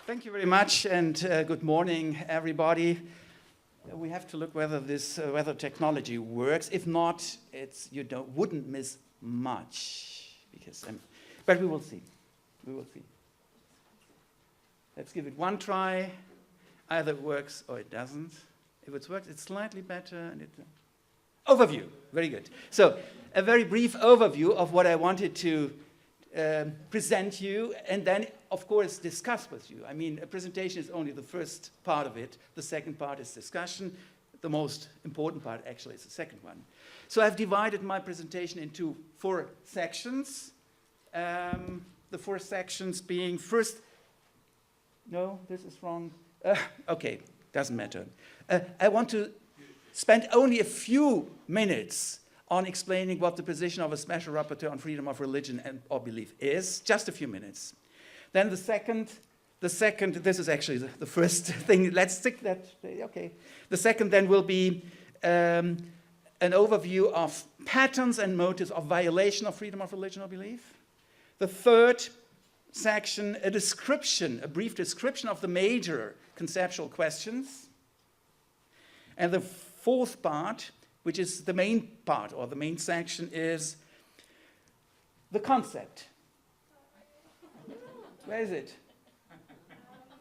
Thank you very much, and good morning, everybody. We have to look whether this whether technology works. If not, you wouldn't miss much, because but we will see. We will see. Let's give it one try. Either it works or it doesn't. If it works, it's slightly better. And overview. Very good. So, a very brief overview of what I wanted to present you, and then, of course, discuss with you. I mean, a presentation is only the first part of it. The second part is discussion. The most important part, actually, is the second one. So I've divided my presentation into 4 sections. The 4 sections being first... No, this is wrong. Okay, doesn't matter. I want to spend only a few minutes on explaining what the position of a special rapporteur on freedom of religion or belief is, just a few minutes. Then the second, this is actually the first thing, let's stick that, okay. The second then will be an overview of patterns and motives of violation of freedom of religion or belief. The third section, a brief description of the major conceptual questions. And the fourth part, which is the main part, or the main section, is the concept. Where is it?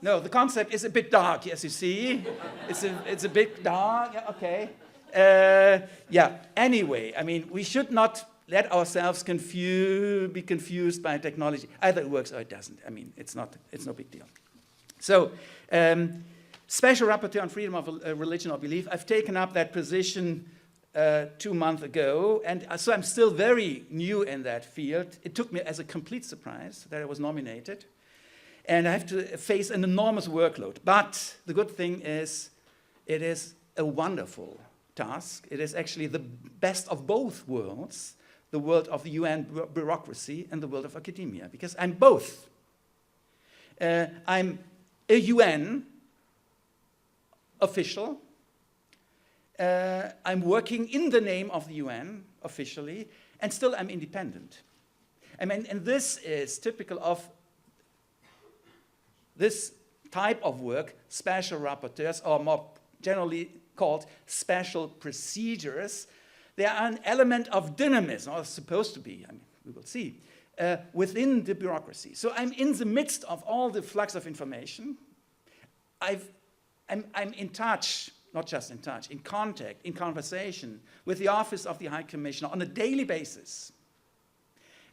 No, the concept is a bit dark, as you see. It's a bit dark, okay. Yeah, anyway, I mean, we should not let ourselves be confused by technology. Either it works or it doesn't. I mean, it's no big deal. So, Special Rapporteur on Freedom of Religion or Belief, I've taken up that position 2 months ago, and so I'm still very new in that field. It took me as a complete surprise that I was nominated, and I have to face an enormous workload. But the good thing is, it is a wonderful task. It is actually the best of both worlds, the world of the UN bureaucracy and the world of academia, because I'm both. I'm a UN official. I'm working in the name of the UN officially, and still I'm independent. I mean, and this is typical of this type of work, special rapporteurs, or more generally called special procedures. They are an element of dynamism, or supposed to be, I mean, we will see, within the bureaucracy. So I'm in the midst of all the flux of information. I'm in touch, not just in touch, in contact, in conversation with the Office of the High Commissioner on a daily basis.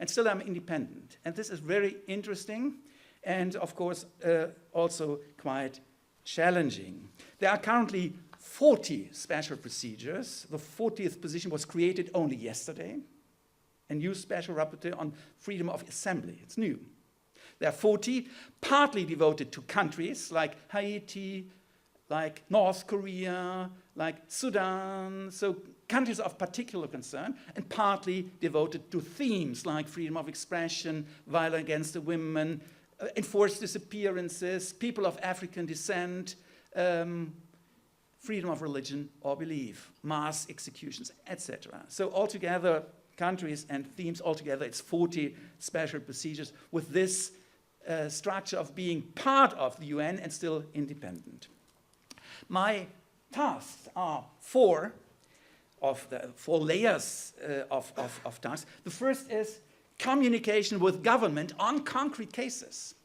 And still I'm independent. And this is very interesting and, of course, also quite challenging. There are currently 40 special procedures. The 40th position was created only yesterday. A new special rapporteur on freedom of assembly. It's new. There are 40, partly devoted to countries like Haiti, like North Korea, like Sudan, so countries of particular concern, and partly devoted to themes like freedom of expression, violence against the women, enforced disappearances, people of African descent, freedom of religion or belief, mass executions, etc. So altogether, countries and themes, altogether it's 40 special procedures with this structure of being part of the UN and still independent. My tasks are 4 layers of tasks. The first is communication with government on concrete cases.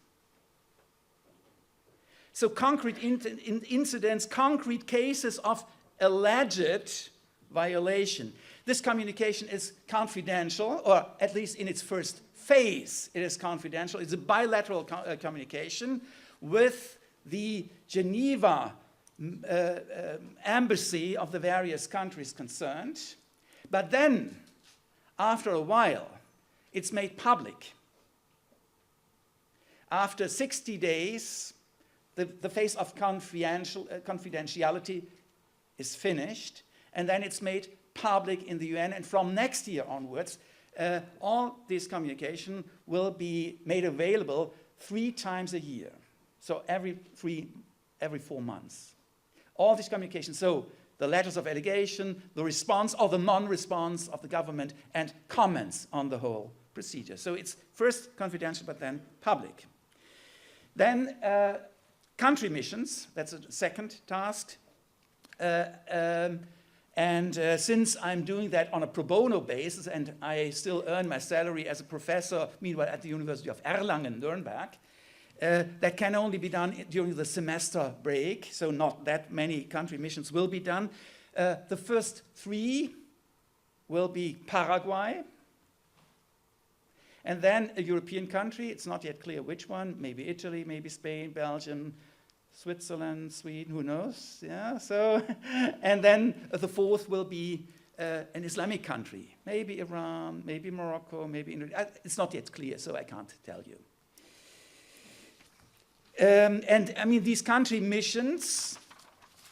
So concrete incidents, concrete cases of alleged violation. This communication is confidential, or at least in its first phase, it is confidential. It's a bilateral communication with the Geneva embassy of the various countries concerned. But then, after a while, it's made public. After 60 days, the phase of confidentiality is finished, and then it's made public in the UN, and from next year onwards, all this communication will be made available 3 times a year. So every 4 months. All this communication, so the letters of allegation, the response or the non-response of the government, and comments on the whole procedure. So it's first confidential, but then public. Then Country missions, that's a second task. Since I'm doing that on a pro bono basis and I still earn my salary as a professor, meanwhile at the University of Erlangen, Nuremberg, that can only be done during the semester break, so not that many country missions will be done. The first 3 will be Paraguay, and then a European country. It's not yet clear which one, maybe Italy, maybe Spain, Belgium, Switzerland, Sweden, who knows? Yeah, so, and then the 4th will be an Islamic country, maybe Iran, maybe Morocco, maybe Indonesia. It's not yet clear, so I can't tell you. And I mean, these country missions,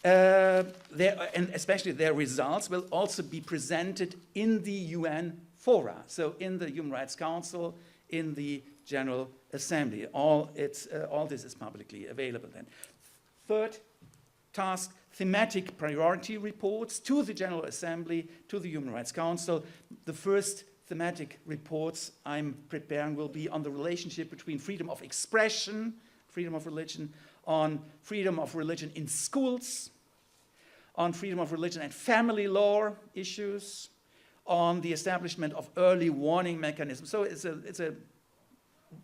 and especially their results, will also be presented in the UN fora, so in the Human Rights Council, in the General Assembly. All this is publicly available then. Third task, thematic priority reports to the General Assembly, to the Human Rights Council. The first thematic reports I'm preparing will be on the relationship between freedom of expression, freedom of religion, on freedom of religion in schools, on freedom of religion and family law issues, on the establishment of early warning mechanisms. So it's a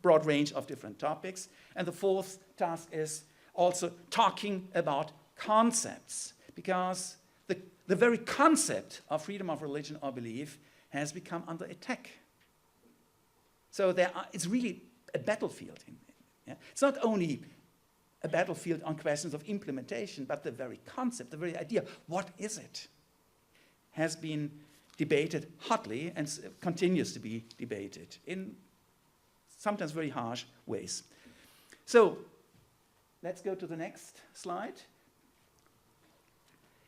broad range of different topics. And the 4th task is also talking about concepts, because the very concept of freedom of religion or belief has become under attack. So it's really a battlefield. Yeah? It's not only a battlefield on questions of implementation, but the very concept, the very idea, what is it, has been debated hotly and continues to be debated in sometimes very harsh ways. So let's go to the next slide.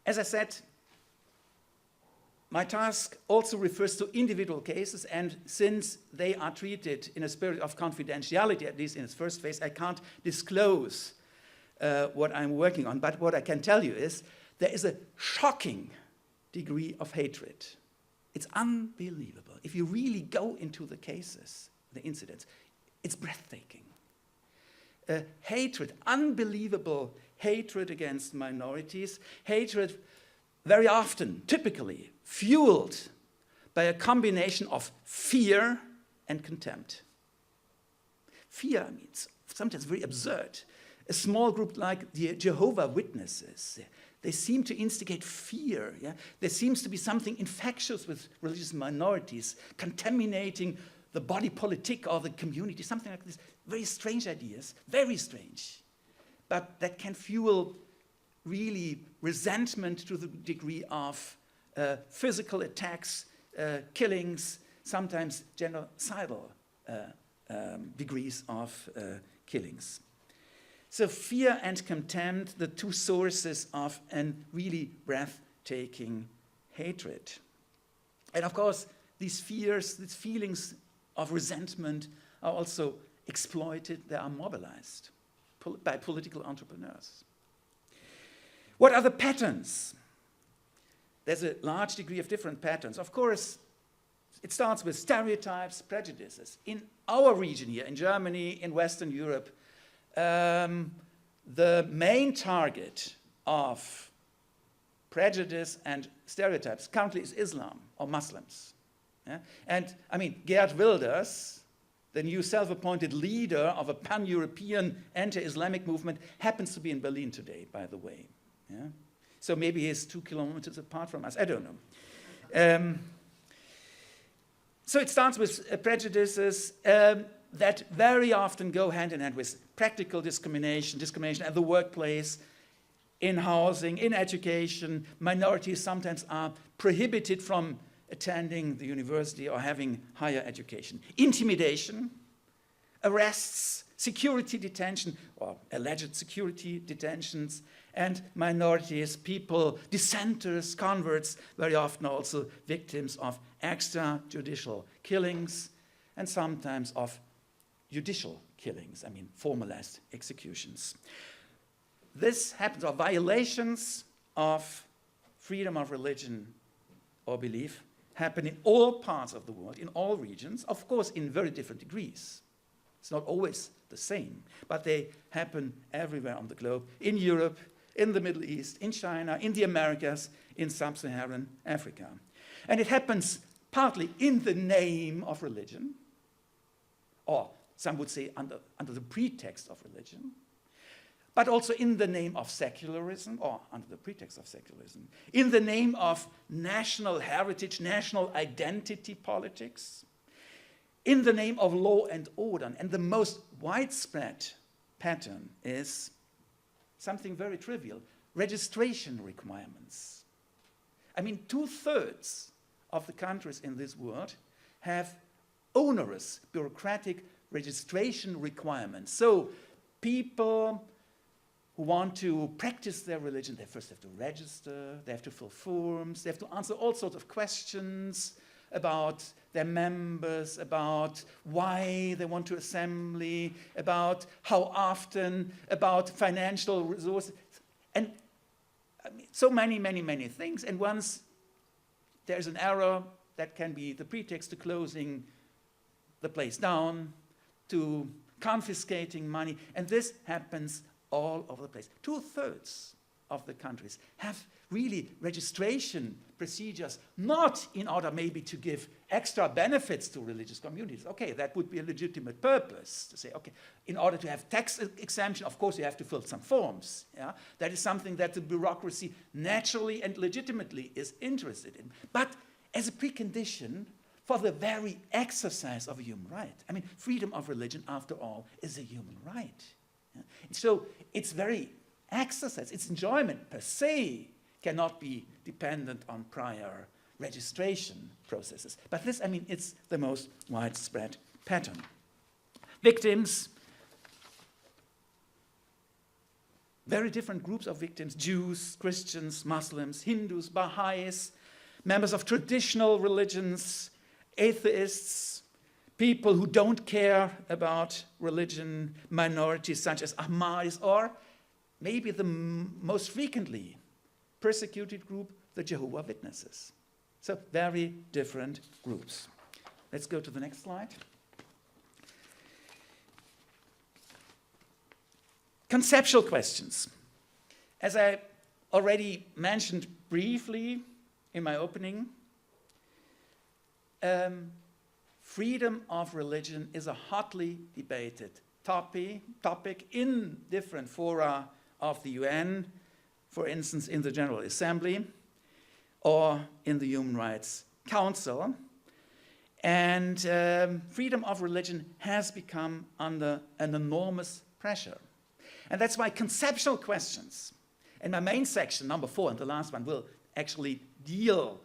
As I said, my task also refers to individual cases, and since they are treated in a spirit of confidentiality, at least in its first phase, I can't disclose what I'm working on. But what I can tell you is there is a shocking degree of hatred. It's unbelievable. If you really go into the cases, the incidents, it's breathtaking. Hatred, unbelievable hatred against minorities, hatred very often, typically, fueled by a combination of fear and contempt. Fear, I mean, it's sometimes very absurd. A small group like the Jehovah's Witnesses, they seem to instigate fear. Yeah? There seems to be something infectious with religious minorities, contaminating the body politic or the community, something like this. Very strange ideas, very strange. But that can fuel really resentment to the degree of physical attacks, killings, sometimes genocidal degrees of killings. So fear and contempt, the 2 sources of a really breathtaking hatred. And of course, these fears, these feelings of resentment are also exploited, they are mobilized by political entrepreneurs. What are the patterns? There's a large degree of different patterns. Of course, it starts with stereotypes, prejudices. In our region here, in Germany, in Western Europe, the main target of prejudice and stereotypes currently is Islam or Muslims. Yeah? And I mean, Geert Wilders, the new self-appointed leader of a pan-European anti-Islamic movement, happens to be in Berlin today, by the way. Yeah? So maybe he's 2 kilometers apart from us, I don't know. So it starts with prejudices that very often go hand in hand with practical discrimination at the workplace, in housing, in education. Minorities sometimes are prohibited from attending the university or having higher education. Intimidation, arrests, security detention, or alleged security detentions, and minorities, people, dissenters, converts, very often also victims of extrajudicial killings, and sometimes of judicial killings, I mean formalized executions. This happens, or violations of freedom of religion or belief happen in all parts of the world, in all regions, of course in very different degrees. It's not always the same, but they happen everywhere on the globe, in Europe, in the Middle East, in China, in the Americas, in sub-Saharan Africa. And it happens partly in the name of religion, or some would say under the pretext of religion, but also in the name of secularism, or under the pretext of secularism, in the name of national heritage, national identity politics, in the name of law and order. And the most widespread pattern is something very trivial: registration requirements. I mean, 2/3 of the countries in this world have onerous bureaucratic registration requirements. So people who want to practice their religion, they first have to register, they have to fill forms, they have to answer all sorts of questions about their members, about why they want to assembly, about how often, about financial resources, and I mean, so many things. And once there's an error, that can be the pretext to closing the place down, to confiscating money, and this happens all over the place. 2/3 of the countries have really registration procedures, not in order maybe to give extra benefits to religious communities. Okay, that would be a legitimate purpose to say, okay, in order to have tax exemption, of course you have to fill some forms. Yeah? That is something that the bureaucracy naturally and legitimately is interested in. But as a precondition for the very exercise of a human right. I mean, freedom of religion, after all, is a human right. Yeah? So its very exercise, its enjoyment per se, cannot be dependent on prior registration processes. But this, I mean, it's the most widespread pattern. Victims, very different groups of victims: Jews, Christians, Muslims, Hindus, Baha'is, members of traditional religions, atheists, people who don't care about religion, minorities such as Ahmadis, or maybe the most frequently persecuted group, the Jehovah's Witnesses. So very different groups. Let's go to the next slide. Conceptual questions. As I already mentioned briefly in my opening, freedom of religion is a hotly debated topic in different fora of the UN, for instance, in the General Assembly or in the Human Rights Council. And freedom of religion has become under an enormous pressure. And that's why conceptual questions, and my main section, number 4, and the last one, will actually deal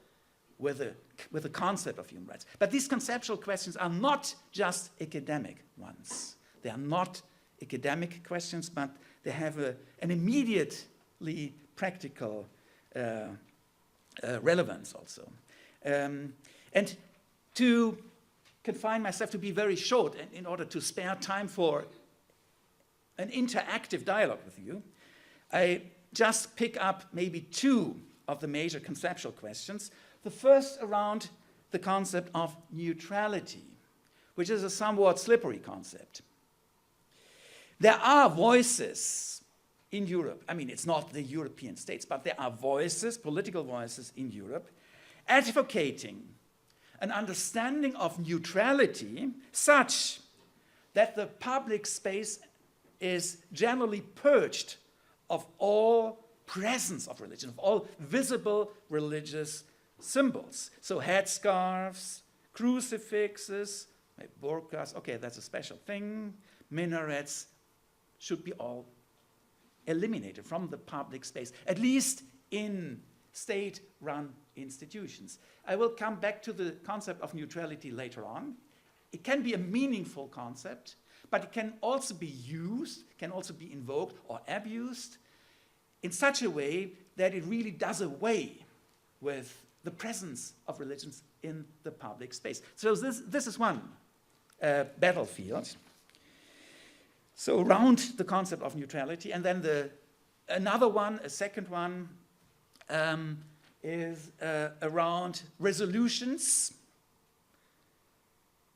with the concept of human rights. But these conceptual questions are not just academic ones. They are not academic questions, but they have an immediately practical relevance also. And to confine myself to be very short, in order to spare time for an interactive dialogue with you, I just pick up maybe 2 of the major conceptual questions. The first around the concept of neutrality, which is a somewhat slippery concept. There are voices in Europe, I mean, it's not the European states, but there are voices, political voices in Europe, advocating an understanding of neutrality such that the public space is generally purged of all presence of religion, of all visible religious symbols. So headscarves, crucifixes, burqas, okay, that's a special thing. Minarets should be all eliminated from the public space, at least in state-run institutions. I will come back to the concept of neutrality later on. It can be a meaningful concept, but it can also be used, can also be invoked or abused in such a way that it really does away with the presence of religions in the public space. So this is one battlefield. So around the concept of neutrality, and then another one, a second one, is around resolutions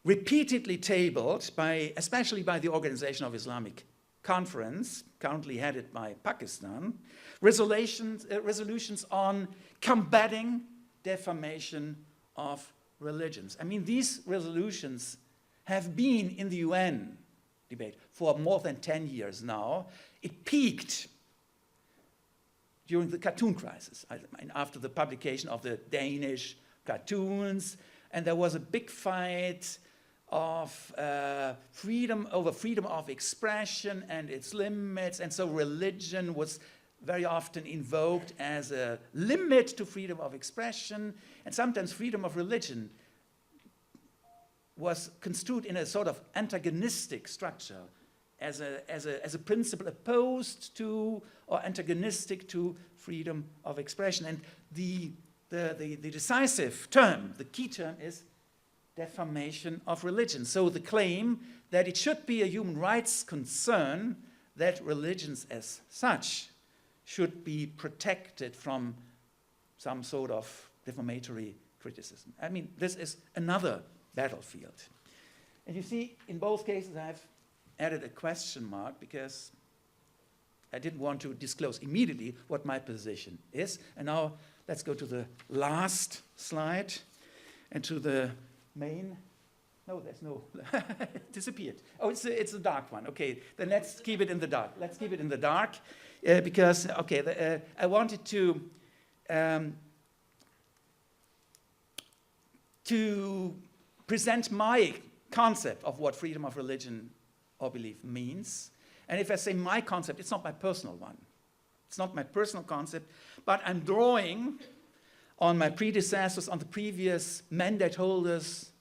repeatedly tabled, especially by the Organization of Islamic Conference, currently headed by Pakistan, resolutions on combating defamation of religions. I mean, these resolutions have been in the UN debate for more than 10 years now. It peaked during the cartoon crisis, after the publication of the Danish cartoons, and there was a big fight of freedom of expression and its limits, and so religion was very often invoked as a limit to freedom of expression, and sometimes freedom of religion was construed in a sort of antagonistic structure as a principle opposed to or antagonistic to freedom of expression. And the decisive term, the key term, is defamation of religion. So the claim that it should be a human rights concern that religions as such should be protected from some sort of defamatory criticism. I mean, this is another battlefield. And you see, in both cases, I've added a question mark because I didn't want to disclose immediately what my position is. And now let's go to the last slide and to the main. No, there's no. It disappeared. Oh, it's a dark one. Okay, then let's keep it in the dark. Let's keep it in the dark because, okay, I wanted to present my concept of what freedom of religion or belief means. And if I say my concept, it's not my personal one. It's not my personal concept, but I'm drawing on my predecessors, on the previous mandate holders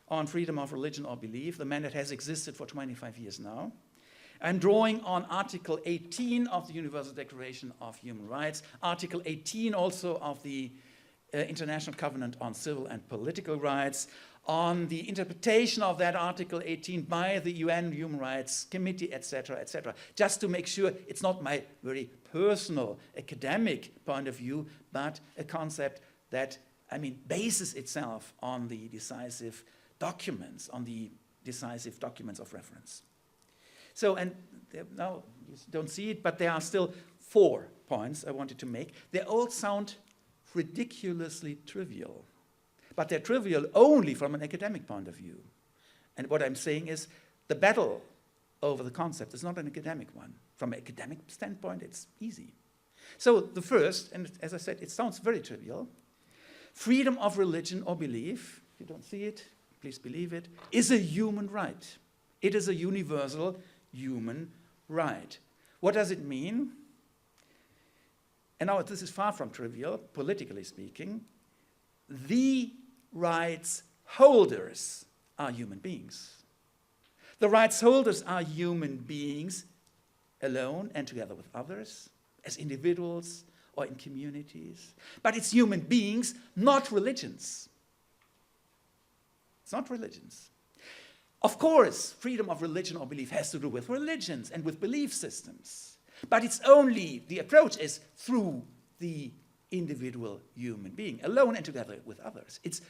on freedom of religion or belief. The mandate has existed for 25 years now. I'm drawing on Article 18 of the Universal Declaration of Human Rights, Article 18 also of the International Covenant on Civil and Political Rights, on the interpretation of that Article 18 by the UN Human Rights Committee, etc., just to make sure it's not my very personal academic point of view, but a concept that, I mean, bases itself on the decisive documents, of reference. So, and now you don't see it, but there are still 4 points I wanted to make. They all sound ridiculously trivial, but they're trivial only from an academic point of view. And what I'm saying is the battle over the concept is not an academic one. From an academic standpoint, it's easy. So the first, and as I said, it sounds very trivial, freedom of religion or belief, if you don't see it, please believe it, is a human right. It is a universal human right. What does it mean? And now this is far from trivial, politically speaking. The rights holders are human beings. The rights holders are human beings alone and together with others, as individuals or in communities. But it's human beings, not religions. It's not religions. Of course, freedom of religion or belief has to do with religions and with belief systems. But it's only, the approach is through the individual human being, alone and together with others. It's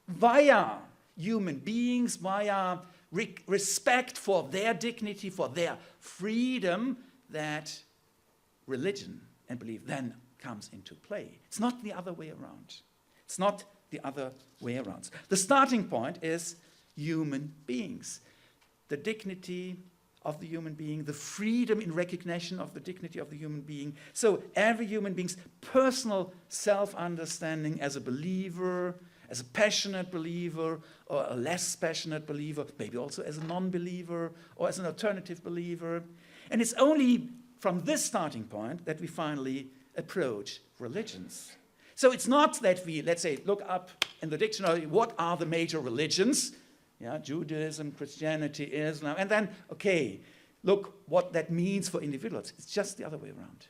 via human beings, via respect for their dignity, for their freedom, that religion and belief then comes into play. It's not the other way around. It's not the other way around. The starting point is human beings. The dignity of the human being, the freedom in recognition of the dignity of the human being. So every human being's personal self-understanding as a believer, as a passionate believer, or a less passionate believer, maybe also as a non-believer, or as an alternative believer. And it's only from this starting point that we finally approach religions. So it's not that we, let's say, look up in the dictionary, what are the major religions? Yeah, Judaism, Christianity, Islam, and then, okay, look what that means for individuals. It's just the other way around.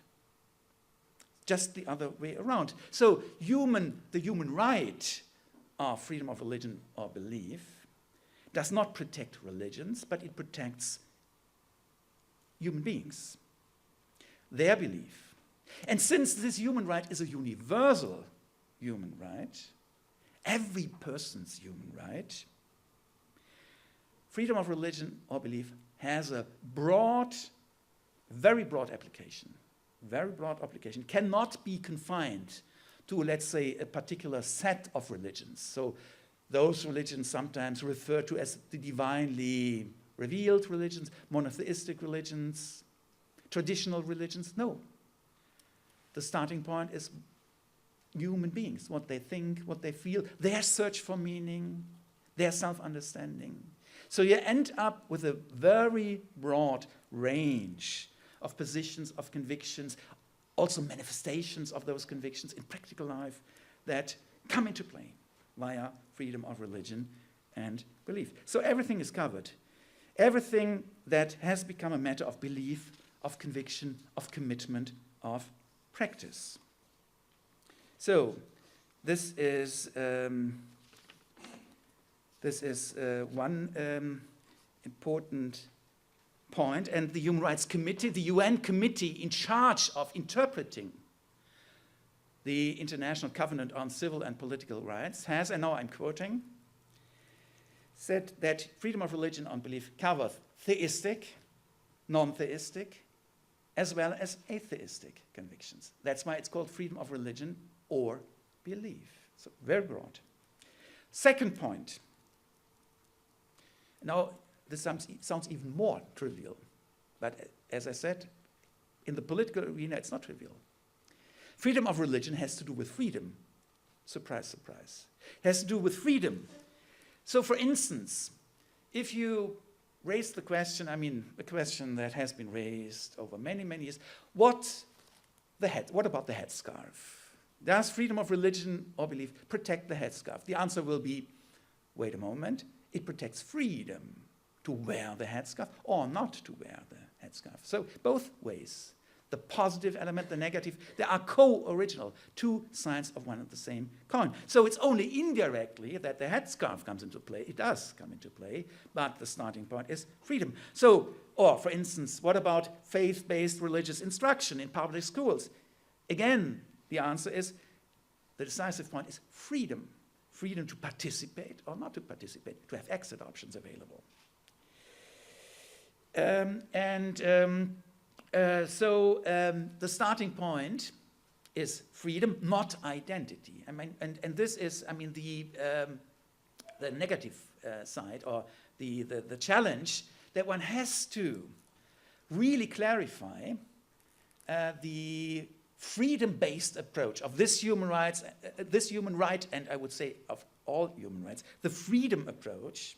Just the other way around. So the human right of freedom of religion or belief does not protect religions, but it protects human beings, their belief. And since this human right is a universal human right, every person's human right, freedom of religion or belief has a broad, very broad application. Very broad application. Cannot be confined to, let's say, a particular set of religions. So those religions sometimes referred to as the divinely revealed religions, monotheistic religions, traditional religions. No. The starting point is human beings, what they think, what they feel, their search for meaning, their self-understanding. So you end up with a very broad range of positions, of convictions, also manifestations of those convictions in practical life that come into play via freedom of religion and belief. So everything is covered. Everything that has become a matter of belief, of conviction, of commitment, of practice. So this is one important point, and the Human Rights Committee, the UN committee in charge of interpreting the International Covenant on Civil and Political Rights has, and now I'm quoting, said that freedom of religion and belief covers theistic, non-theistic, as well as atheistic convictions. That's why it's called freedom of religion or belief. So very broad. Second point. Now, this sounds even more trivial, but as I said, in the political arena, it's not trivial. Freedom of religion has to do with freedom. Surprise, surprise. It has to do with freedom. So, for instance, if you raise the question, a question that has been raised over many, many years, what about the headscarf? Does freedom of religion or belief protect the headscarf? The answer will be, wait a moment, it protects freedom to wear the headscarf or not to wear the headscarf. So both ways, the positive element, the negative, they are co-original, two sides of one and the same coin. So it's only indirectly that the headscarf comes into play. It does come into play, but the starting point is freedom. So, or for instance, what about faith-based religious instruction in public schools? Again, the answer is, the decisive point is freedom. Freedom to participate or not to participate, to have exit options available. So the starting point is freedom, not identity. And this is, the negative side or the challenge that one has to really clarify the freedom-based approach of this human right, and I would say of all human rights, the freedom approach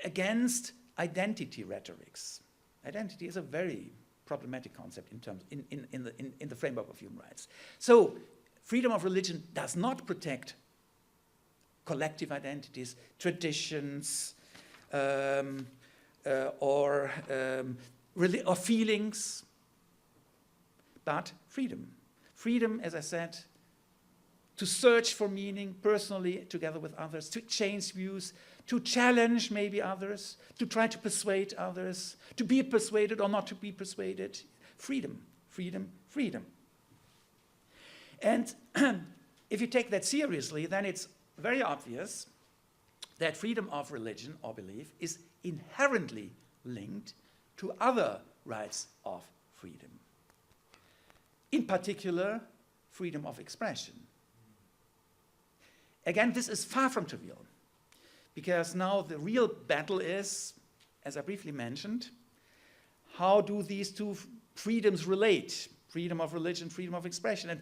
against identity rhetorics. Identity is a very problematic concept in the framework of human rights. So, freedom of religion does not protect collective identities, traditions, or feelings, but freedom. Freedom, as I said, to search for meaning personally together with others, to change views, to challenge maybe others, to try to persuade others, to be persuaded or not to be persuaded. Freedom, freedom, freedom. And if you take that seriously, then it's very obvious that freedom of religion or belief is inherently linked to other rights of freedom. In particular, freedom of expression. Again, this is far from trivial, because now the real battle is, as I briefly mentioned, how do these two freedoms relate? Freedom of religion, freedom of expression. And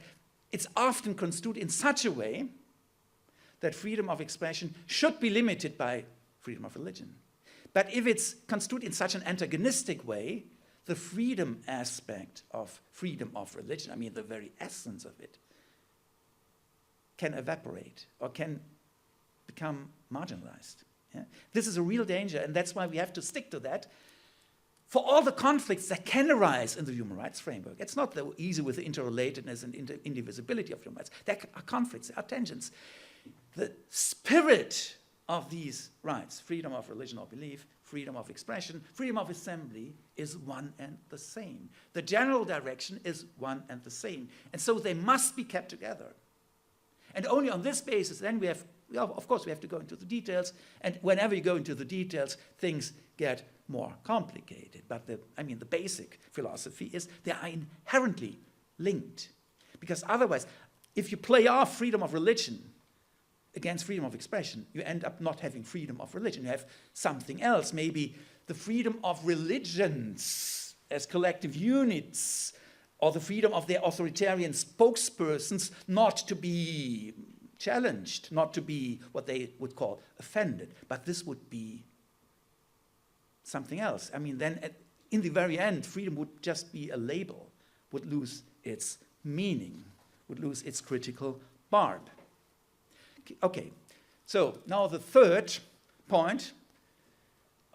it's often construed in such a way that freedom of expression should be limited by freedom of religion. But if it's construed in such an antagonistic way, the freedom aspect of freedom of religion, the very essence of it, can evaporate or can become marginalized. Yeah? This is a real danger, and that's why we have to stick to that. For all the conflicts that can arise in the human rights framework, it's not so easy with the interrelatedness and indivisibility of human rights. There are conflicts, there are tensions. The spirit of these rights, freedom of religion or belief, freedom of expression, freedom of assembly, is one and the same. The general direction is one and the same. And so they must be kept together. And only on this basis, then we have of course, we have to go into the details, and whenever you go into the details, things get more complicated. But the basic philosophy is they are inherently linked. Because otherwise, if you play off freedom of religion against freedom of expression, you end up not having freedom of religion. You have something else, maybe the freedom of religions as collective units, or the freedom of their authoritarian spokespersons not to be challenged, not to be what they would call offended. But this would be something else. Then in the very end, freedom would just be a label, would lose its meaning, would lose its critical barb. Okay, so now the third point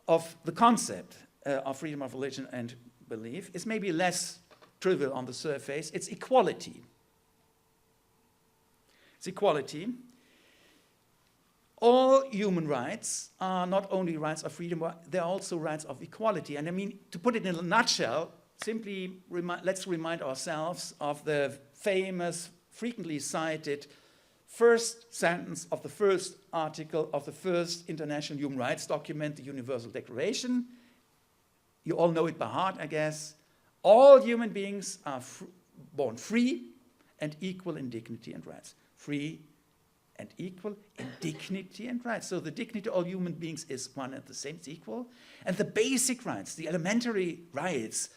of the concept of freedom of religion and belief is maybe less trivial on the surface. It's equality. It's equality. All human rights are not only rights of freedom, but they're also rights of equality. And to put it in a nutshell, simply let's remind ourselves of the famous, frequently cited first sentence of the first article of the first international human rights document, the Universal Declaration. You all know it by heart, I guess. All human beings are born free and equal in dignity and rights. Free and equal in dignity and rights. So the dignity of all human beings is one and the same, it's equal. And the basic rights, the elementary rights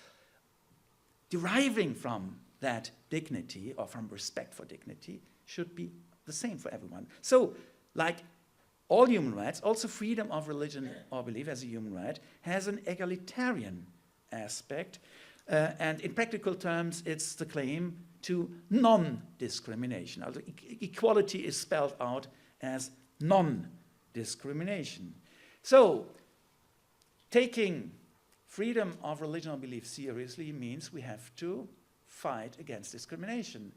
deriving from that dignity or from respect for dignity should be the same for everyone. So, like all human rights, also freedom of religion or belief as a human right has an egalitarian aspect. And in practical terms, it's the claim to non-discrimination. Equality is spelled out as non-discrimination. So, taking freedom of religion or belief seriously means we have to fight against discrimination,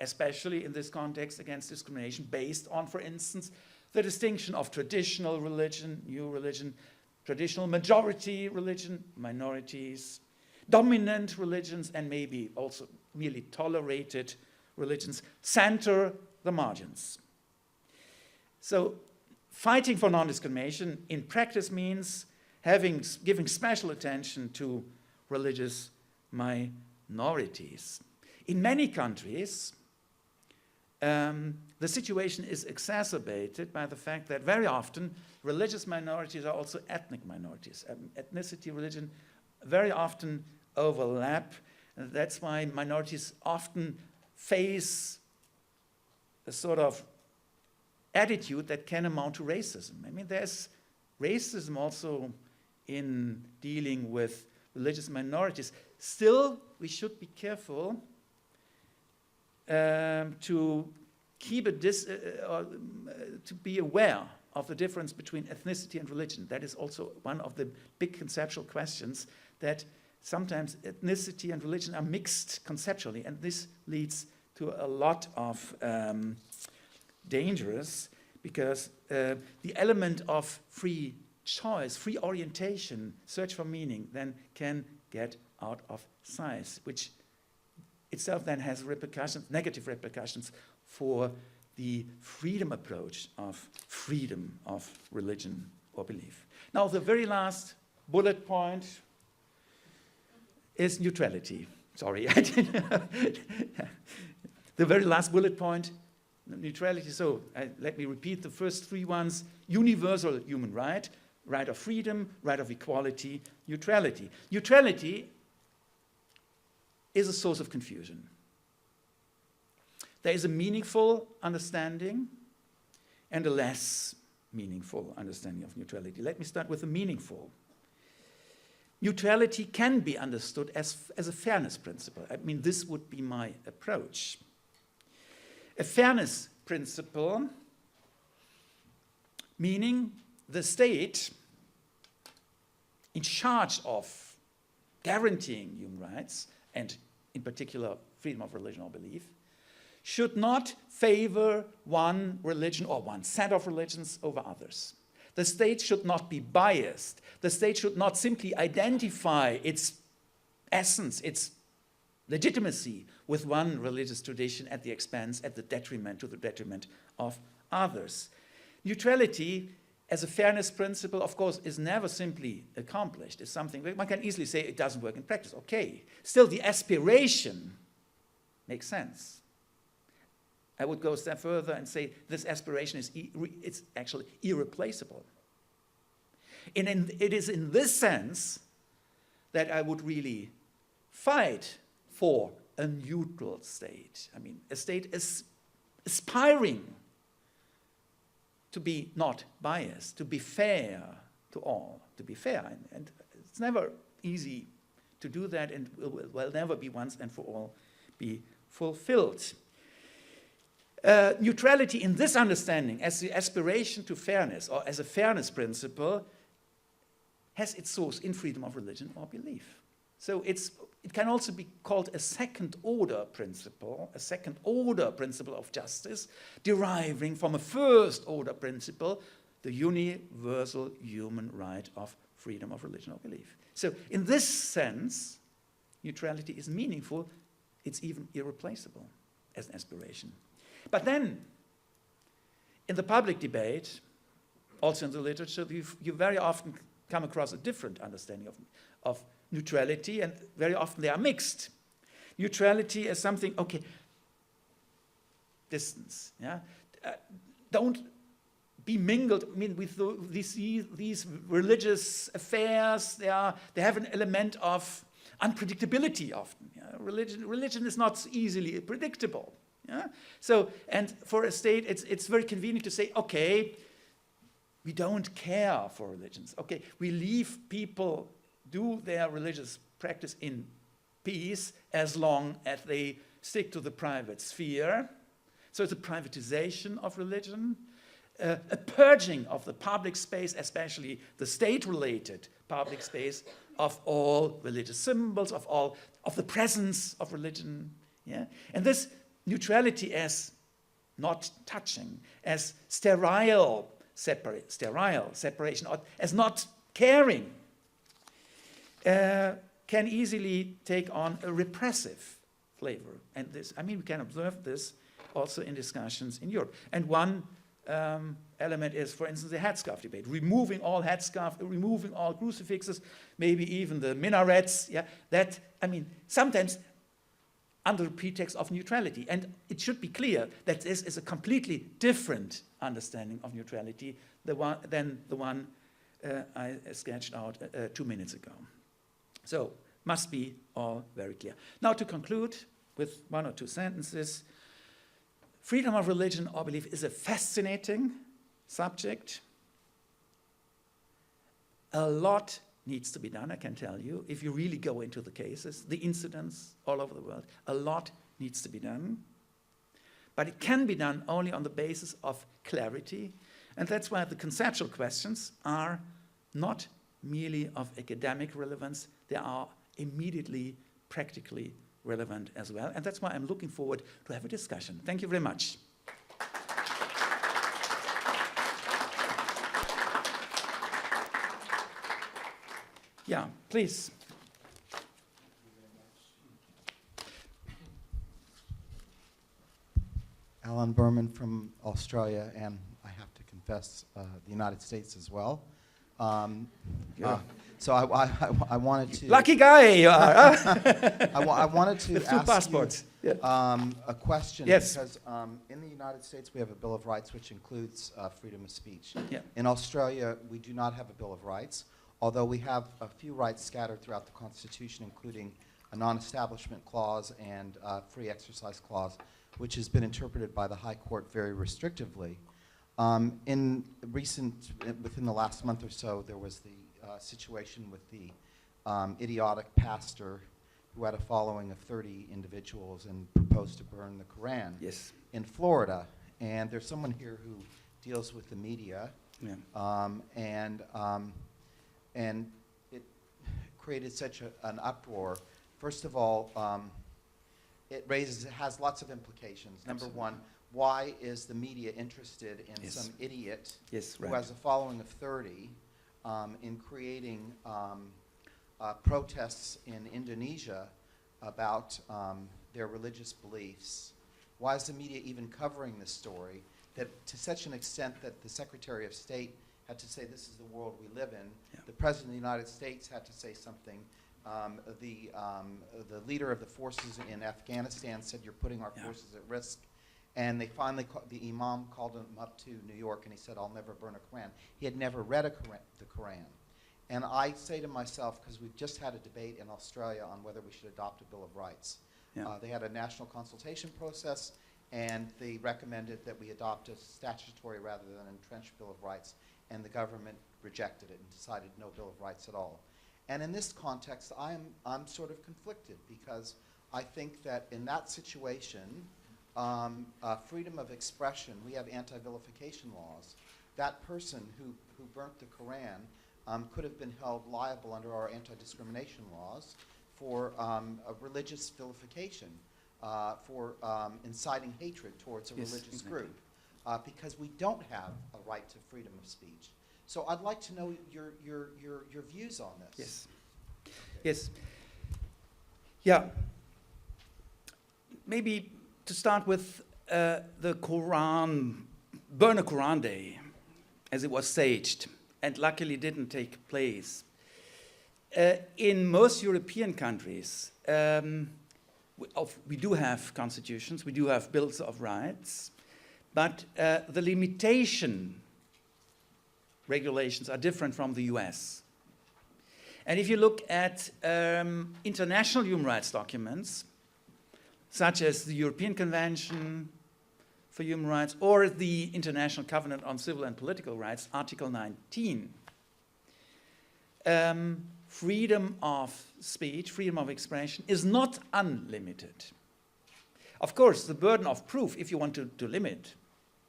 especially in this context against discrimination based on, for instance, the distinction of traditional religion, new religion, traditional majority religion, minorities, dominant religions, and maybe also merely tolerated religions, center the margins. So fighting for non-discrimination in practice means giving special attention to religious minorities. In many countries, the situation is exacerbated by the fact that very often religious minorities are also ethnic minorities. Ethnicity, religion very often overlap, and that's why minorities often face a sort of attitude that can amount to racism. There's racism also in dealing with religious minorities. Still, we should be careful to keep to be aware of the difference between ethnicity and religion. That is also one of the big conceptual questions, that sometimes ethnicity and religion are mixed conceptually, and this leads to a lot of dangers, because the element of free choice, free orientation, search for meaning, then can get out of sight, which itself then has repercussions, negative repercussions for the freedom approach of freedom of religion or belief. Now, the very last bullet point is neutrality. Sorry, I didn't. The very last bullet point, neutrality. So let me repeat the first three ones: universal human right, right of freedom, right of equality, neutrality. Neutrality is a source of confusion. There is a meaningful understanding and a less meaningful understanding of neutrality. Let me start with the meaningful. Neutrality can be understood as a fairness principle. This would be my approach. A fairness principle, meaning the state in charge of guaranteeing human rights, and in particular freedom of religion or belief, should not favor one religion or one set of religions over others. The state should not be biased. The state should not simply identify its essence, its legitimacy with one religious tradition at the expense, to the detriment of others. Neutrality as a fairness principle, of course, is never simply accomplished. It's something one can easily say it doesn't work in practice. Okay, still the aspiration makes sense. I would go a step further and say this aspiration is it's actually irreplaceable. And it is in this sense that I would really fight for a neutral state. I mean, a state is aspiring to be not biased, to be fair to all, to be fair. And it's never easy to do that, and will never be once and for all be fulfilled. Neutrality in this understanding as the aspiration to fairness or as a fairness principle has its source in freedom of religion or belief. So it can also be called a second-order principle of justice, deriving from a first-order principle, the universal human right of freedom of religion or belief. So in this sense, neutrality is meaningful. It's even irreplaceable as an aspiration. But then, in the public debate, also in the literature, you very often come across a different understanding of neutrality, and very often they are mixed. Neutrality is something, okay, distance, yeah? Don't be mingled with these religious affairs. They have an element of unpredictability often. Yeah? Religion is not easily predictable. Yeah? So, and for a state, it's very convenient to say, okay, we don't care for religions. Okay, we leave people do their religious practice in peace as long as they stick to the private sphere. So it's a privatization of religion, a purging of the public space, especially the state-related public space, of all religious symbols, of the presence of religion. Yeah? And this neutrality as not touching, as sterile separation, or as not caring, can easily take on a repressive flavor. And this, I mean, we can observe this also in discussions in Europe. And one element is, for instance, the headscarf debate, removing all headscarf, removing all crucifixes, maybe even the minarets. Yeah, that, I mean, sometimes under the pretext of neutrality. And it should be clear that this is a completely different understanding of neutrality than the one I sketched out 2 minutes ago. So, must be all very clear. Now to conclude with 1 or 2 sentences, freedom of religion or belief is a fascinating subject. A lot needs to be done, I can tell you, if you really go into the cases, the incidents all over the world. A lot needs to be done. But it can be done only on the basis of clarity, and that's why the conceptual questions are not merely of academic relevance, they are immediately practically relevant as well, and that's why I'm looking forward to have a discussion. Thank you very much. Yeah, please. Alan Berman from Australia, and I have to confess, the United States as well. So I wanted to... Lucky guy you are! I wanted to With 2 ask passports. you a question. Yes. Because in the United States we have a Bill of Rights which includes freedom of speech. Yeah. In Australia we do not have a Bill of Rights, although we have a few rights scattered throughout the Constitution, including a non-establishment clause and a free exercise clause, which has been interpreted by the High Court very restrictively. Within the last month or so, there was the situation with the idiotic pastor who had a following of 30 individuals and proposed to burn the Quran in Florida. And there's someone here who deals with the media, and it created such an uproar. First of all, it has lots of implications. Number one, why is the media interested in some idiot who has a following of 30 in creating protests in Indonesia about their religious beliefs, why is the media even covering this story, that to such an extent that the Secretary of State had to say this is the world we live in, the President of the United States had to say something, the leader of the forces in Afghanistan said you're putting our forces at risk, and they finally, the Imam called him up to New York and he said, I'll never burn a Quran. He had never read the Quran. And I say to myself, because we've just had a debate in Australia on whether we should adopt a Bill of Rights. They had a national consultation process, and they recommended that we adopt a statutory rather than an entrenched Bill of Rights, and the government rejected it and decided no Bill of Rights at all. And in this context, I'm sort of conflicted, because I think that in that situation, freedom of expression, we have anti-vilification laws. That person who burnt the Quran could have been held liable under our anti-discrimination laws for a religious vilification, for inciting hatred towards a religious group, because we don't have a right to freedom of speech. So I'd like to know your views on this. Yes. Yes. Yeah. Maybe to start with the Quran, burn a Quran Day, as it was staged, and luckily didn't take place. In most European countries, we do have constitutions, we do have bills of rights, but the limitation regulations are different from the US. And if you look at international human rights documents, such as the European Convention for Human Rights or the International Covenant on Civil and Political Rights, Article 19, freedom of speech, freedom of expression is not unlimited. Of course, the burden of proof, if you want to limit,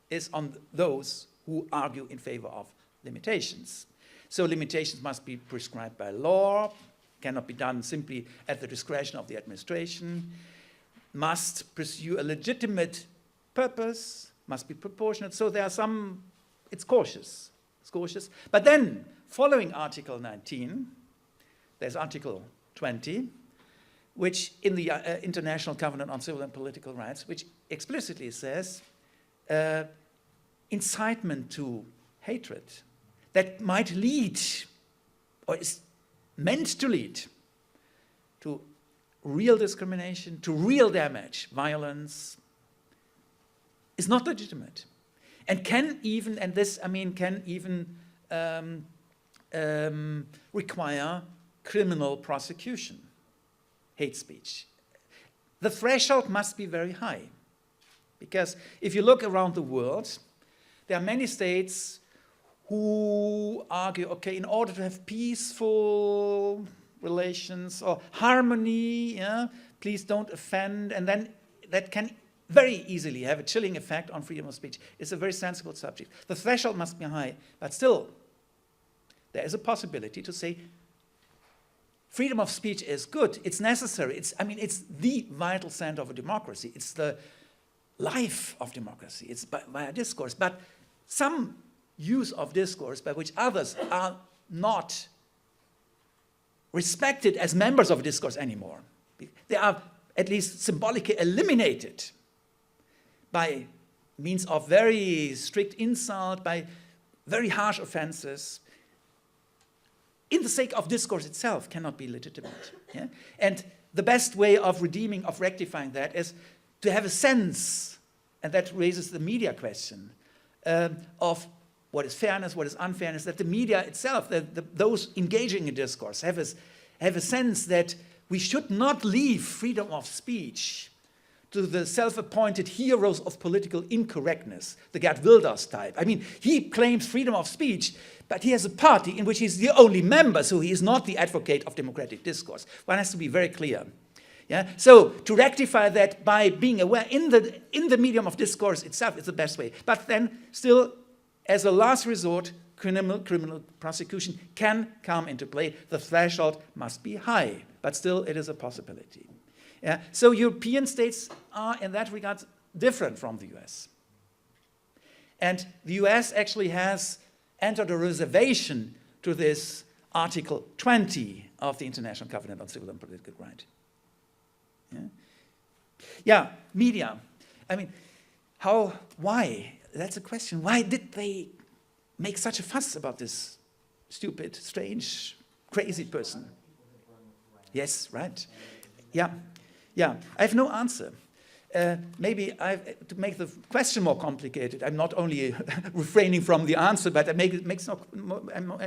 is on those who argue in favor of limitations. So limitations must be prescribed by law, cannot be done simply at the discretion of the administration, must pursue a legitimate purpose, must be proportionate. So there are some, it's cautious. But then, following Article 19, there's Article 20, which in the International Covenant on Civil and Political Rights, which explicitly says incitement to hatred that might lead, or is meant to lead, to real discrimination, to real damage, violence, is not legitimate. And can even, and this, I mean, can even require criminal prosecution, hate speech. The threshold must be very high, because if you look around the world, there are many states who argue, okay, in order to have peaceful relations or harmony, please don't offend, and then that can very easily have a chilling effect on freedom of speech. It's a very sensible subject. The threshold must be high, but still, there is a possibility to say freedom of speech is good, it's necessary, it's the vital center of a democracy, it's the life of democracy, it's via discourse, but some use of discourse by which others are not respected as members of discourse anymore. They are at least symbolically eliminated by means of very strict insult, by very harsh offenses, in the sake of discourse itself cannot be legitimate. Yeah? And the best way of redeeming, of rectifying that is to have a sense, and that raises the media question, of what is fairness, what is unfairness, that the media itself, those engaging in discourse have a sense that we should not leave freedom of speech to the self-appointed heroes of political incorrectness, the Geert Wilders type. I mean, he claims freedom of speech, but he has a party in which he's the only member, so he is not the advocate of democratic discourse. One has to be very clear. Yeah? So to rectify that by being aware in the medium of discourse itself is the best way. But then still, as a last resort, criminal prosecution can come into play. The threshold must be high, but still it is a possibility. Yeah? So European states are in that regard different from the US. And the US actually has entered a reservation to this Article 20 of the International Covenant on Civil and Political Rights. Yeah? Yeah, media. I mean, why? That's a question. Why did they make such a fuss about this stupid, strange, crazy person? Yes, right. Yeah, yeah. I have no answer. Maybe to make the question more complicated, I'm not only refraining from the answer, but I'm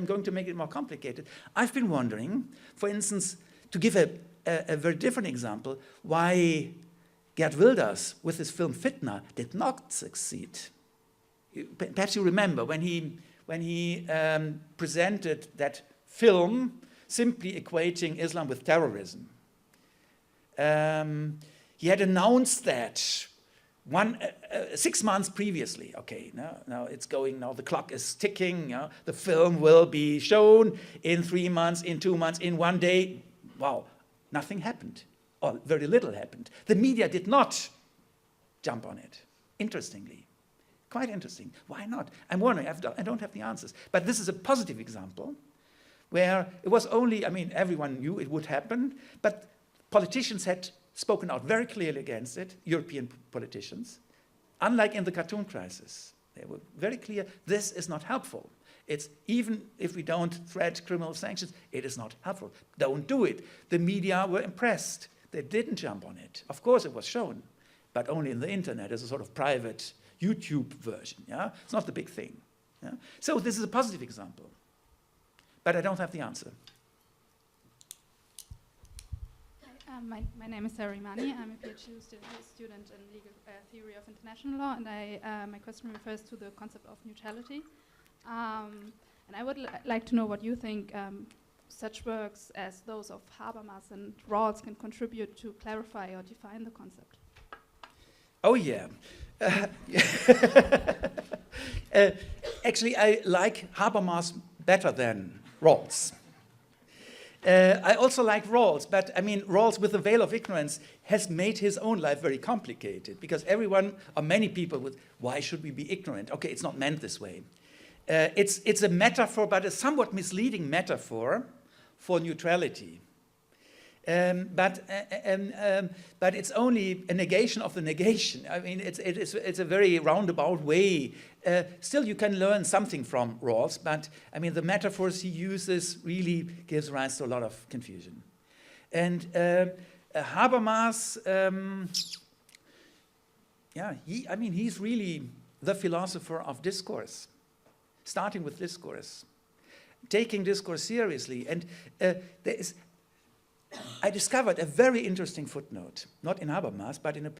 going to make it more complicated. I've been wondering, for instance, to give a very different example, why Geert Wilders, with his film Fitna, did not succeed. Perhaps you remember when he presented that film simply equating Islam with terrorism. He had announced that 6 months previously. Okay, now it's going, now the clock is ticking, the film will be shown in 3 months, in 2 months, in 1 day. Wow, nothing happened, or very little happened. The media did not jump on it, interestingly. Quite interesting. Why not? I'm wondering, I don't have the answers. But this is a positive example where it was only, I mean, everyone knew it would happen, but politicians had spoken out very clearly against it, European politicians. Unlike in the cartoon crisis, they were very clear, this is not helpful. It's even if we don't threat criminal sanctions, it is not helpful. Don't do it. The media were impressed. They didn't jump on it. Of course it was shown, but only in the internet as a sort of private YouTube version. Yeah? It's not the big thing. Yeah? So this is a positive example. But I don't have the answer. My name is Sarah Imani. I'm a PhD student in legal theory of international law, and my question refers to the concept of neutrality. And I would like to know what you think such works as those of Habermas and Rawls can contribute to clarify or define the concept. Oh, yeah. Actually, I like Habermas better than Rawls. I also like Rawls, but I mean, Rawls, with the veil of ignorance, has made his own life very complicated, because everyone, or many people, would, why should we be ignorant? Okay, it's not meant this way. It's a metaphor, but a somewhat misleading metaphor for neutrality. But it's only a negation of the negation. I mean, it's a very roundabout way. Still, you can learn something from Rawls, but I mean, the metaphors he uses really gives rise to a lot of confusion. And Habermas, yeah, he's really the philosopher of discourse, starting with discourse, taking discourse seriously. And I discovered a very interesting footnote, not in Habermas, but in a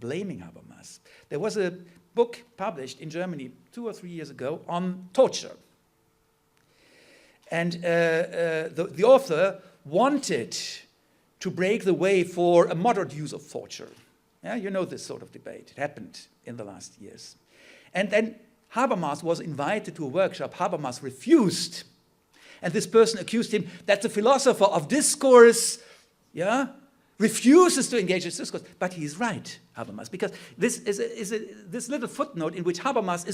blaming Habermas. There was a book published in Germany 2 or 3 years ago on torture. And the author wanted to break the way for a moderate use of torture. Yeah, you know this sort of debate. It happened in the last years. And then Habermas was invited to a workshop. Habermas refused. And this person accused him that the philosopher of discourse, yeah, refuses to engage in discourse. But he's right, Habermas, because this little footnote in which Habermas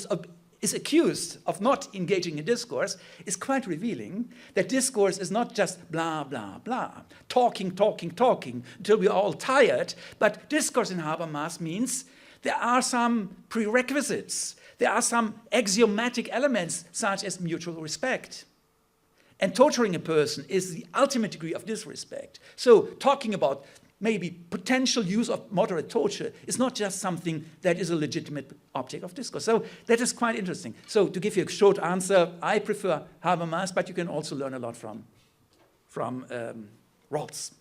is accused of not engaging in discourse is quite revealing that discourse is not just blah, blah, blah, talking until we're all tired, but discourse in Habermas means there are some prerequisites, there are some axiomatic elements such as mutual respect. And torturing a person is the ultimate degree of disrespect. So talking about maybe potential use of moderate torture is not just something that is a legitimate object of discourse. So that is quite interesting. So to give you a short answer, I prefer Habermas, but you can also learn a lot from Rawls.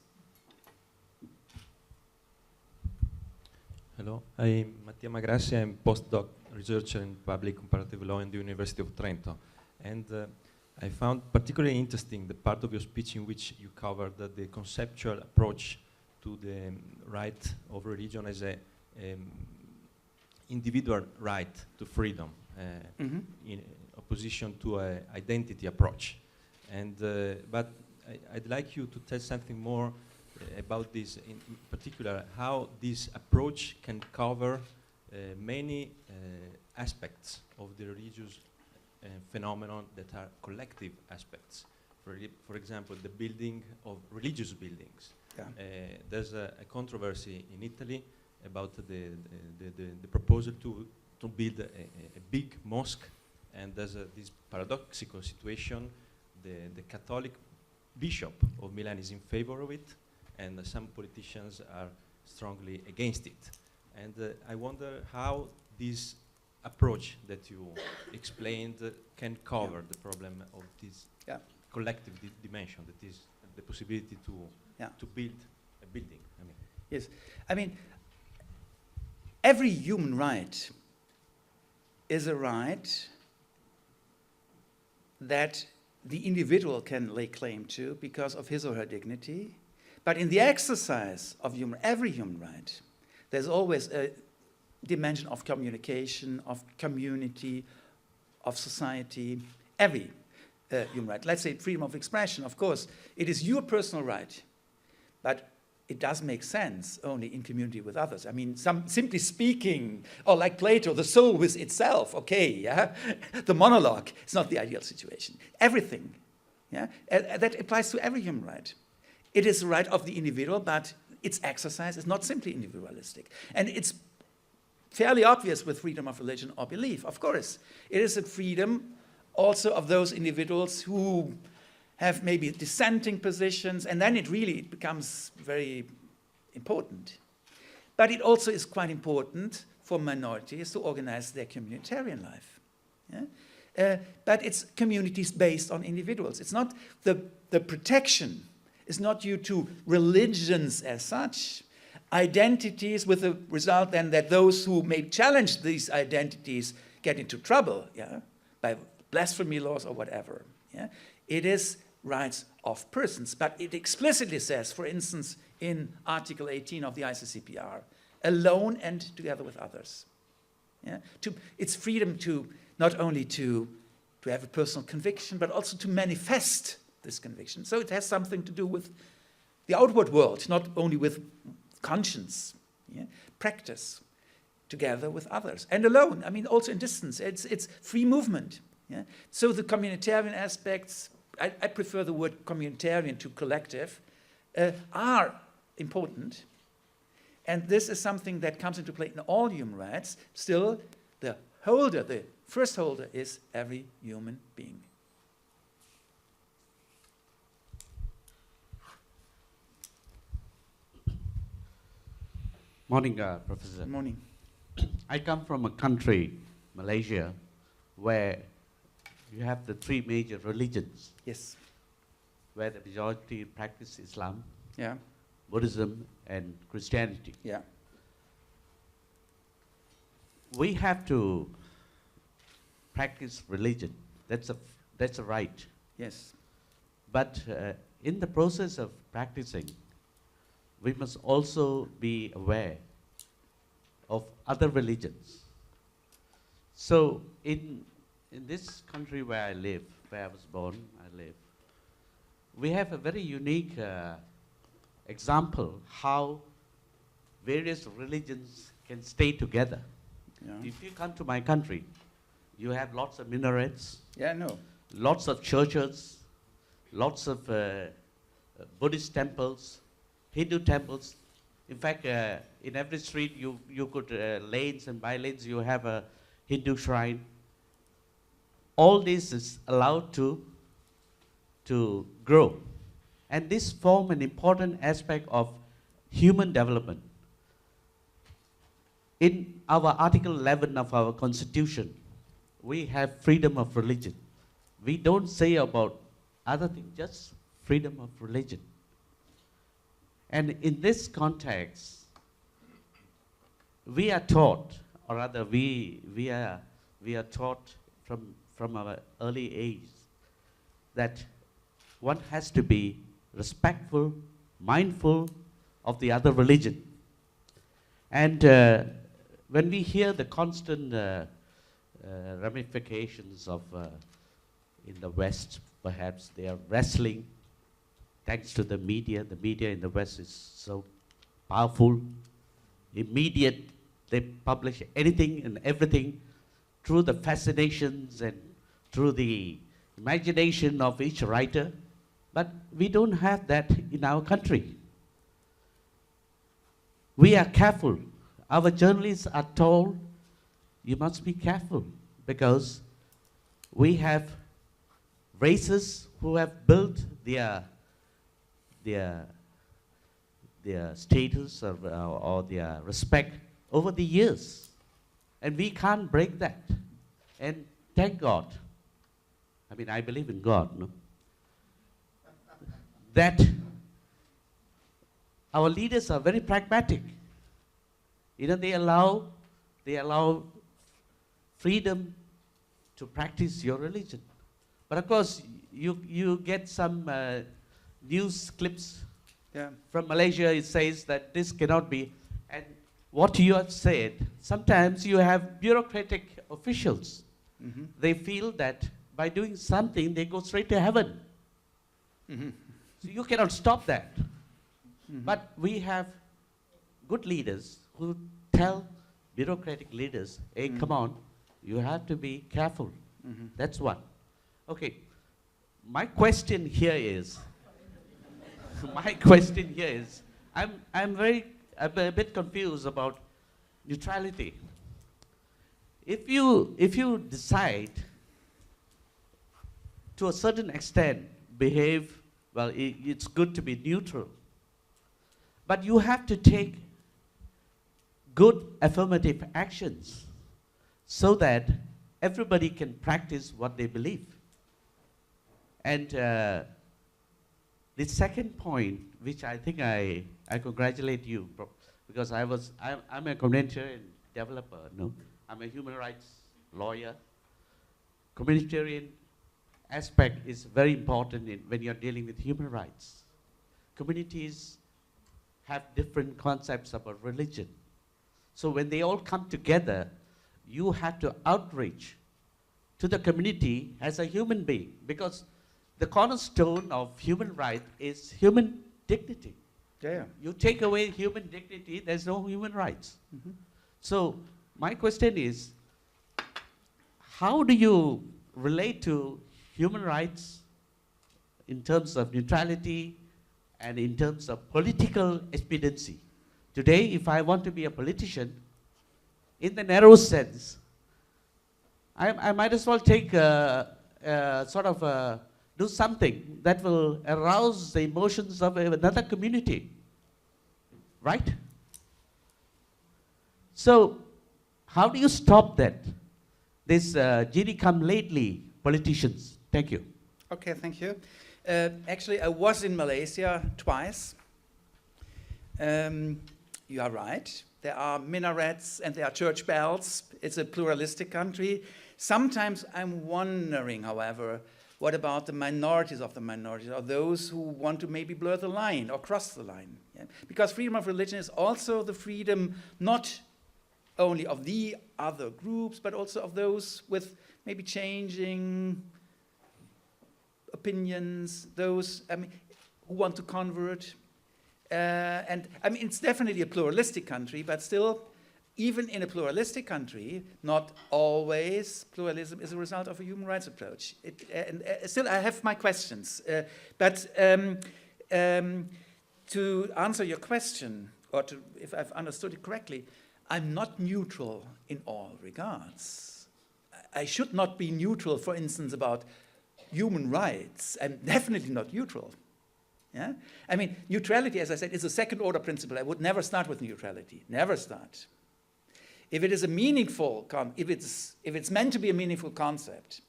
Hello, I'm Mattia Magrassi. I'm postdoc researcher in public comparative law in the University of Trento. And I found particularly interesting the part of your speech in which you covered the conceptual approach to the right of religion as a individual right to freedom, in opposition to an identity approach. And but I'd like you to tell something more about this, in particular, how this approach can cover many aspects of the religious phenomenon that are collective aspects. For example, the building of religious buildings. Yeah. There's a controversy in Italy about the proposal to build a big mosque, and there's this paradoxical situation. The Catholic bishop of Milan is in favor of it, and some politicians are strongly against it. And I wonder how this approach that you explained can cover the problem of this collective dimension, that is the possibility to build a building. I mean. Yes, I mean, every human right is a right that the individual can lay claim to because of his or her dignity. But in the exercise of every human right, there's always a dimension of communication, of community, of society, every human right. Let's say freedom of expression, of course, it is your personal right, but it does make sense only in community with others. I mean, simply speaking, or like Plato, the soul with itself, okay, yeah? The monologue is not the ideal situation. Everything, yeah? That applies to every human right. It is the right of the individual, but its exercise is not simply individualistic. And it's fairly obvious with freedom of religion or belief, of course. It is a freedom also of those individuals who have maybe dissenting positions, and then it becomes very important. But it also is quite important for minorities to organize their communitarian life. Yeah? But it's communities based on individuals. It's not the protection is not due to religions as such, identities, with the result then that those who may challenge these identities get into trouble, yeah, by blasphemy laws or whatever. Yeah? It is rights of persons, but it explicitly says, for instance, in Article 18 of the ICCPR, alone and together with others. Yeah? It's freedom to not only to have a personal conviction, but also to manifest this conviction. So it has something to do with the outward world, not only with conscience, yeah? Practice together with others, and alone, I mean, also in distance. It's free movement. Yeah? So the communitarian aspects, I prefer the word communitarian to collective, are important. And this is something that comes into play in all human rights. Still, the first holder is every human being. Morning, Professor. Good morning. I come from a country, Malaysia, where you have the three major religions. Yes. Where the majority practice Islam, Yeah. Buddhism, and Christianity. Yeah. We have to practice religion. That's a right. Yes. But in the process of practicing, we must also be aware of other religions. So in this country where I live, where I was born, we have a very unique example how various religions can stay together. Yeah. If you come to my country, you have lots of minarets, Yeah, no. lots of churches, lots of Buddhist temples, Hindu temples. In fact, in every street you could, lanes and by lanes, you have a Hindu shrine. All this is allowed to grow. And this forms an important aspect of human development. In our Article 11 of our Constitution, we have freedom of religion. We don't say about other things, just freedom of religion. And in this context, we are taught, or rather we are taught from our early age that one has to be respectful, mindful of the other religion. And when we hear the constant ramifications of, in the West, perhaps they are wrestling thanks to the media in the West is so powerful, immediate, they publish anything and everything through the fascinations and through the imagination of each writer, but we don't have that in our country. We are careful our journalists are told, you must be careful, because we have races who have built their status or their respect over the years. And we can't break that. And thank God, I mean, I believe in God, no? That our leaders are very pragmatic. You know, they allow freedom to practice your religion. But of course, you get some news clips from Malaysia. It says that this cannot be. And what you have said, sometimes you have bureaucratic officials. Mm-hmm. They feel that by doing something, they go straight to heaven. Mm-hmm. So you cannot stop that. Mm-hmm. But we have good leaders who tell bureaucratic leaders, hey, come on, you have to be careful. Mm-hmm. That's one. Okay, my question here is, I'm a bit confused about neutrality. If you decide to a certain extent behave, well, it's good to be neutral, but you have to take good affirmative actions so that everybody can practice what they believe. And the second point, which I think I congratulate you, because I'm a communitarian developer, no? I'm a human rights lawyer. Communitarian aspect is very important when you're dealing with human rights. Communities have different concepts about religion. So when they all come together, you have to outreach to the community as a human being, because the cornerstone of human right is human dignity. Yeah. You take away human dignity, there's no human rights. Mm-hmm. So my question is, how do you relate to human rights in terms of neutrality and in terms of political expediency? Today, if I want to be a politician, in the narrow sense, I might as well take do something that will arouse the emotions of another community, right? So, how do you stop that? This genie come lately politicians. Thank you. Okay, thank you. Actually, I was in Malaysia twice. You are right. There are minarets and there are church bells. It's a pluralistic country. Sometimes I'm wondering, however, what about the minorities of the minorities, or those who want to maybe blur the line or cross the line? Yeah? Because freedom of religion is also the freedom not only of the other groups, but also of those with maybe changing opinions, those who want to convert. And I mean, it's definitely a pluralistic country, but still, even in a pluralistic country, not always pluralism is a result of a human rights approach. Still, I have my questions. But to answer your question, or if I've understood it correctly, I'm not neutral in all regards. I should not be neutral, for instance, about human rights. I'm definitely not neutral. Yeah? I mean, neutrality, as I said, is a second-order principle. I would never start with neutrality. Never start. If it is a meaningful, if it's meant to be a meaningful concept,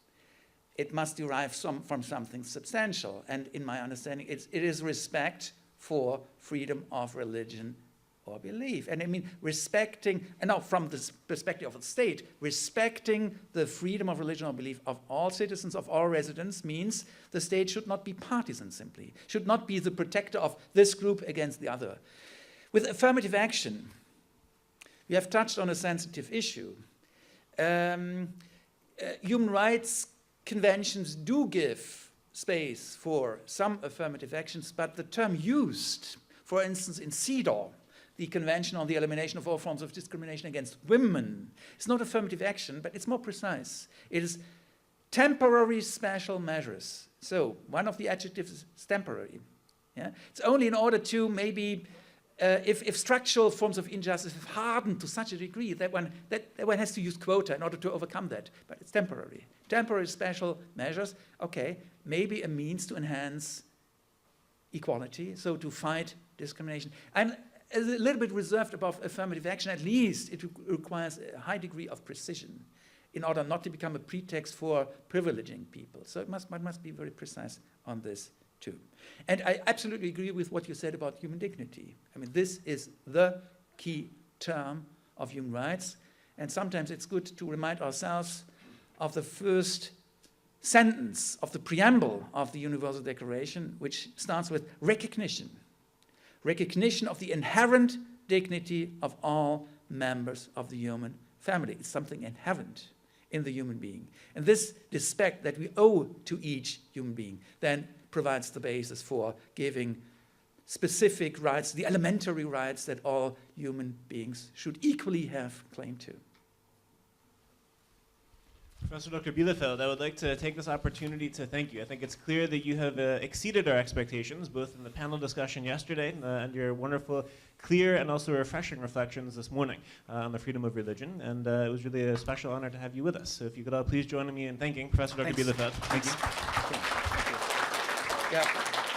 it must derive from something substantial. And in my understanding, it is respect for freedom of religion or belief. And I mean, respecting, and now from the perspective of the state, respecting the freedom of religion or belief of all citizens, of all residents, means the state should not be partisan simply, should not be the protector of this group against the other. With affirmative action, we have touched on a sensitive issue. Human rights conventions do give space for some affirmative actions, but the term used, for instance, in CEDAW, the Convention on the Elimination of All Forms of Discrimination Against Women, is not affirmative action, but it's more precise. It is temporary special measures. So one of the adjectives is temporary. Yeah? It's only in order to maybe if structural forms of injustice have hardened to such a degree that one has to use quota in order to overcome that, but it's temporary. Temporary special measures, okay, maybe a means to enhance equality, so to fight discrimination. I'm a little bit reserved about affirmative action. At least it requires a high degree of precision in order not to become a pretext for privileging people. So one must be very precise on this too. And I absolutely agree with what you said about human dignity. I mean, this is the key term of human rights. And sometimes it's good to remind ourselves of the first sentence of the preamble of the Universal Declaration, which starts with recognition. Recognition of the inherent dignity of all members of the human family. It's something inherent in the human being. And this respect that we owe to each human being then provides the basis for giving specific rights, the elementary rights that all human beings should equally have claim to. Professor Dr. Bielefeldt, I would like to take this opportunity to thank you. I think it's clear that you have exceeded our expectations, both in the panel discussion yesterday and your wonderful, clear, and also refreshing reflections this morning on the freedom of religion. And it was really a special honor to have you with us. So if you could all please join me in thanking Professor Dr. Bielefeldt. Thank you. Yeah.